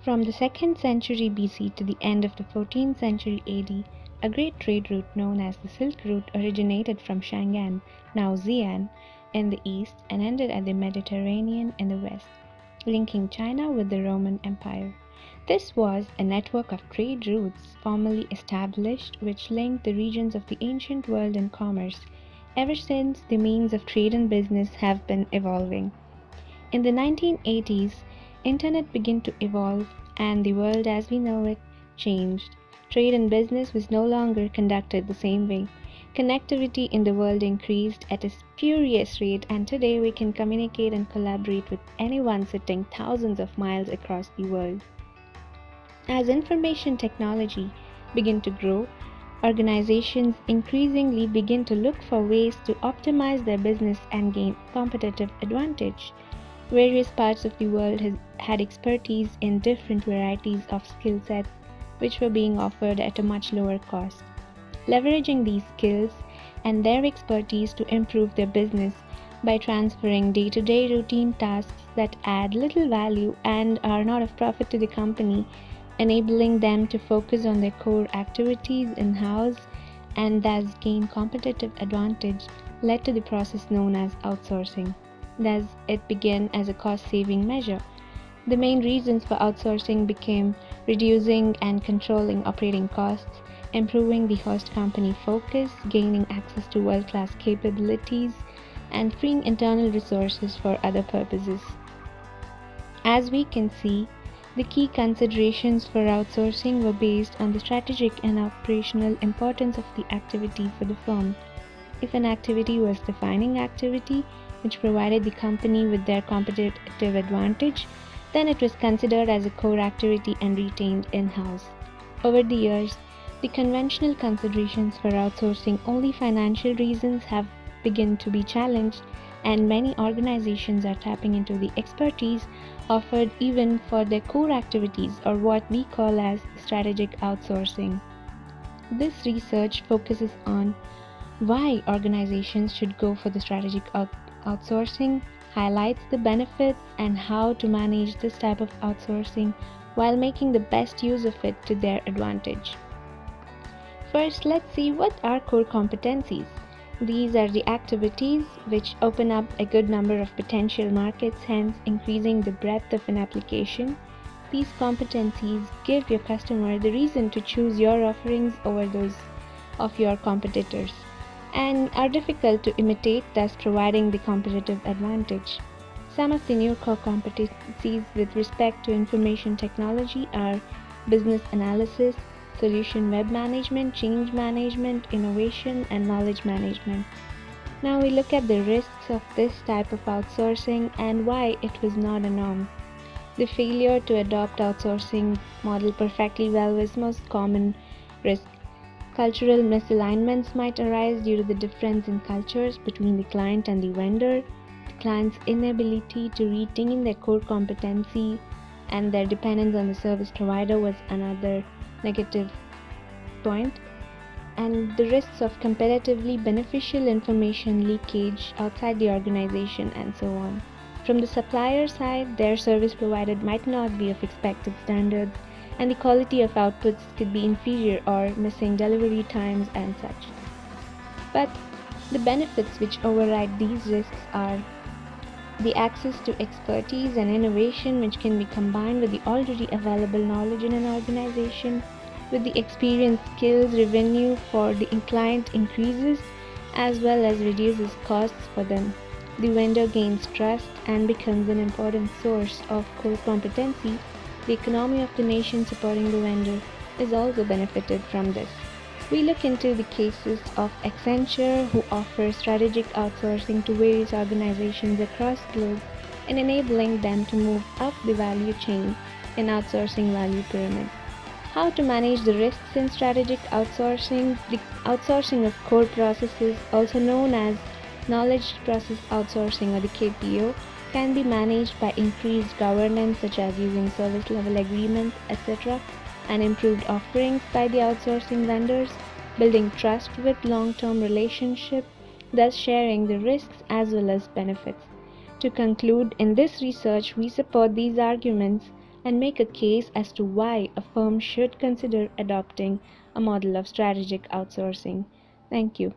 From the 2nd century BC to the end of the 14th century AD, a great trade route known as the Silk Route originated from Shangan, now Xi'an, in the east and ended at the Mediterranean in the west, linking China with the Roman Empire. This was a network of trade routes formally established which linked the regions of the ancient world in commerce. Ever since, the means of trade and business have been evolving. In the 1980s, Internet began to evolve and the world as we know it changed. Trade and business was no longer conducted the same way. Connectivity in the world increased at a furious rate, and today we can communicate and collaborate with anyone sitting thousands of miles across the world. As information technology began to grow, organizations increasingly begin to look for ways to optimize their business and gain competitive advantage. Various parts of the world had expertise in different varieties of skill sets, which were being offered at a much lower cost. Leveraging these skills and their expertise to improve their business by transferring day-to-day routine tasks that add little value and are not of profit to the company, enabling them to focus on their core activities in-house and thus gain competitive advantage, led to the process known as outsourcing. Thus, it began as a cost-saving measure. The main reasons for outsourcing became reducing and controlling operating costs, improving the host company focus, gaining access to world-class capabilities, and freeing internal resources for other purposes. As we can see, the key considerations for outsourcing were based on the strategic and operational importance of the activity for the firm. If an activity was defining activity, which provided the company with their competitive advantage, then it was considered as a core activity and retained in-house. Over the years, the conventional considerations for outsourcing only financial reasons have begun to be challenged, and many organizations are tapping into the expertise offered even for their core activities, or what we call as strategic outsourcing. This research focuses on why organizations should go for the strategic outsourcing, highlights the benefits and how to manage this type of outsourcing while making the best use of it to their advantage. First, let's see what are core competencies. These are the activities which open up a good number of potential markets, hence increasing the breadth of an application. These competencies give your customer the reason to choose your offerings over those of your competitors, and are difficult to imitate, thus providing the competitive advantage. Some of the new core competencies with respect to information technology are business analysis, solution web management, change management, innovation, and knowledge management. Now we look at the risks of this type of outsourcing and why it was not a norm. The failure to adopt outsourcing model perfectly well was most common risk. Cultural misalignments might arise due to the difference in cultures between the client and the vendor. The client's inability to retain their core competency and their dependence on the service provider was another negative point, and the risks of competitively beneficial information leakage outside the organization and so on. From the supplier side, their service provided might not be of expected standards, and the quality of outputs could be inferior or missing delivery times and such. But the benefits which override these risks are the access to expertise and innovation, which can be combined with the already available knowledge in an organization. With the experience, skills, revenue for the client increases as well as reduces costs for them. The vendor gains trust and becomes an important source of core competency. The economy of the nation supporting the vendor is also benefited from this. We look into the cases of Accenture, who offers strategic outsourcing to various organizations across the globe and enabling them to move up the value chain in outsourcing value pyramid. How to manage the risks in strategic outsourcing. The outsourcing of core processes, also known as knowledge process outsourcing or the KPO, can be managed by increased governance such as using service level agreements, etc., and improved offerings by the outsourcing vendors, building trust with long-term relationship, thus sharing the risks as well as benefits. To conclude, in this research, we support these arguments and make a case as to why a firm should consider adopting a model of strategic outsourcing. Thank you.